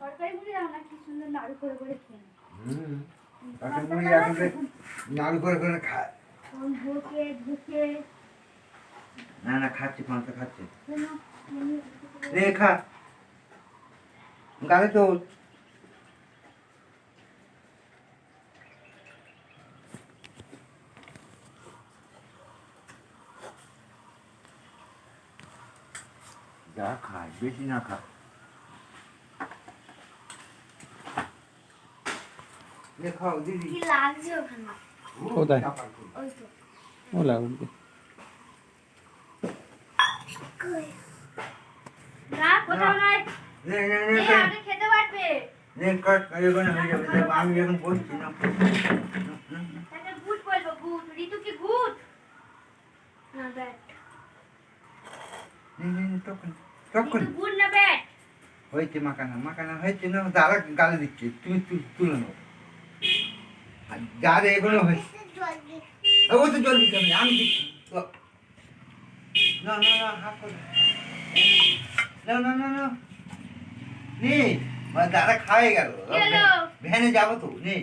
তরকারি মুড়ি দাও না, কি সুন্দর নাড়ু করে করে খেয়ে তরকারি মুড়ি আসলে নাড়ু করে করে খায়। ঢোকে ঢুকে না না খাচ্ছে, পান্তা খাচ্ছে। রে খা, গালে তো যা খায়, বেশি না খা। খাও দিদি। কি লাগছে ওখানে? কোথায়? ওই তো ও লাগবে। না কোথাও নয়, নে নে এই নে আগে খেতে পারবে। নে কাট, এখানে হয়ে যাবে। দেখ, আমি যখন বলছি না। তাকে গুড বলবো, গুড। ঋতুকে গুড না ব্যাট? নে নে নে, তখন তখন ঋতু গুড না ব্যাট? হয়েছে মাখানা, মাখানা হয়েছে না, দাদা গালে দিচ্ছে, তুমি তুলে নাও। আর যা রে এগুলো হয়েছে, ওই তো জল দিতে হবে, আমি দিচ্ছি তো। না না না, হাত করে না না না না, নে, দাদা খাওয়াই গেল, কি হলো? ভ্যানে যাবো তো, নে।